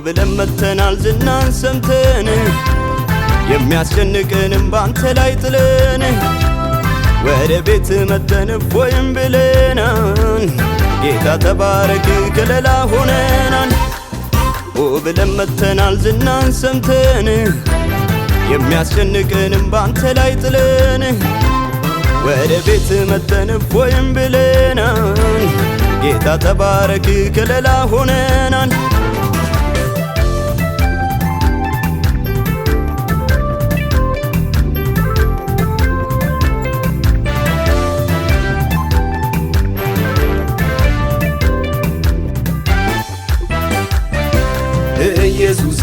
ብለን መተናል ዝናን ሰምተን የሚያስጨንቀንም ባንተ ላይ ጥለን ወደ ቤት መተን እፎይም ብለናል። ጌታ ተባረክ ከለላ ሆነናል። ብለን መተናል ዝናን ሰምተን የሚያስጨንቀንም ባንተ ላይ ጥለን ወደ ቤት መተን እፎይም ብለናል። ጌታ ተባረክ ከለላ ሆነናል። ኢየሱሴ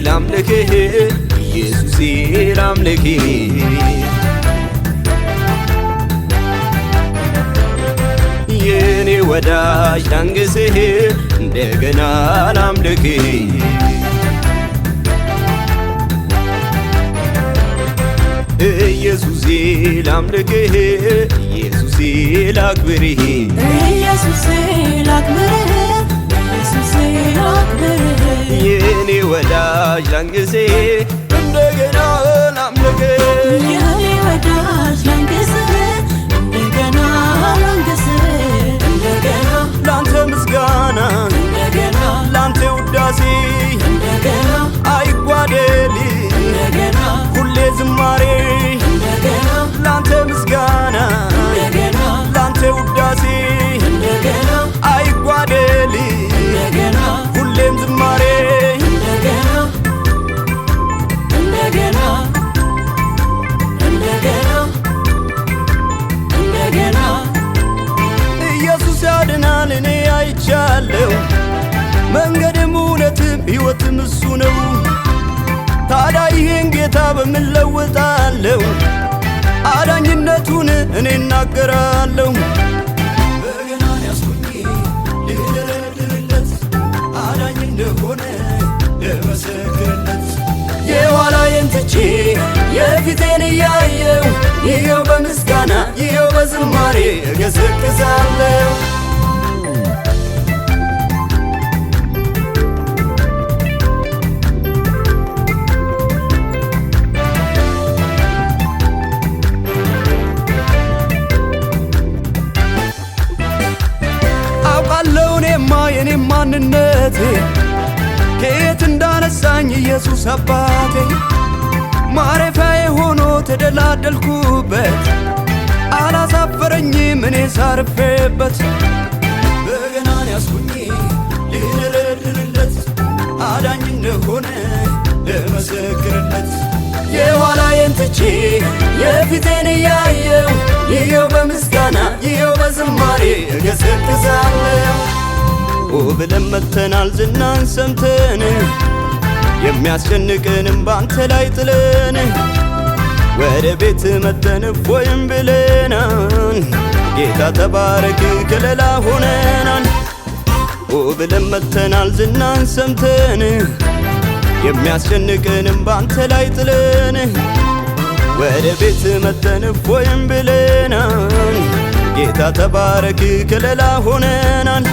ላምልክህ ኢየሱሴ ላምልክህ የኔ ወዳጅ ላንግስህ እንደገና ላምልክህ ኢየሱሴ ላምልክህ ኢየሱሴ ላክብርህ ኢየሱሴ ላክብርህ ኢየሱሴ ላክብርህ የኔ ወዳጅ ላንግስህ እንደገና ላምልክህ የኔ ወዳጅ ላንግስህ እንደገና ላንግስህ እንደገና ላንተ ምስጋና እንደገና ላንተ ውዳሴ እንደገና አይጓደል እንደገና ሁሌ ዝማሬ እንደገና ላንተ ምስጋና እንደገና ላንተ ውዳሴ እንደገና አይጓደል እንደገና ሁሌም ዝማሬ እንደገና እንደገና እንደገና እንደገና ኢየሱስ ያድናል እኔ አይቻለሁ መንገድም እውነትም ሕይወትም እሱ ነው። ታዲያ ይህን ጌታ በምን ለውጣለሁ? አዳኝነቱን እኔ እናገራለሁ። በገናን ያስኩኝ ልደረድርለት አዳኝ እንደሆነ ለመሰክርለት የኋላዬን ትቼ የፊቴን እያየው ይኸው በምስጋና ይኸው በዝማሬ እገሰግሳለሁ። አውቃለሁ እኔማ የኔም ማንነቴ ከየት እንዳነሳኝ ኢየሱስ አባቴ ማረፊያዬ ሆኖ ተደላደልኩበት አላሳፈረኝም እኔ ሳርፌበት። በገናን ያስኩኝ ልደረድርለት አዳኝ እንደሆነ ለመሰክርለት የኋላዬን ትቼ የፊቴን እያየው ይኸው በምስጋና ይኸው በዝማሬ እገሰግሳለሁ። ብለን መተናል ዝናን ሰምተን የሚያስጨንቀንም ባንተ ላይ ጥለን ወደ ቤት መተን እፎይም ብለናል። ጌታ ተባረክ ከለላ ሆነናል። ብለን መተናል ዝናን ሰምተን የሚያስጨንቀንም ባንተ ላይ ጥለን ወደ ቤት መተን እፎይም ብለናል። ጌታ ተባረክ ከለላ ሆነናል።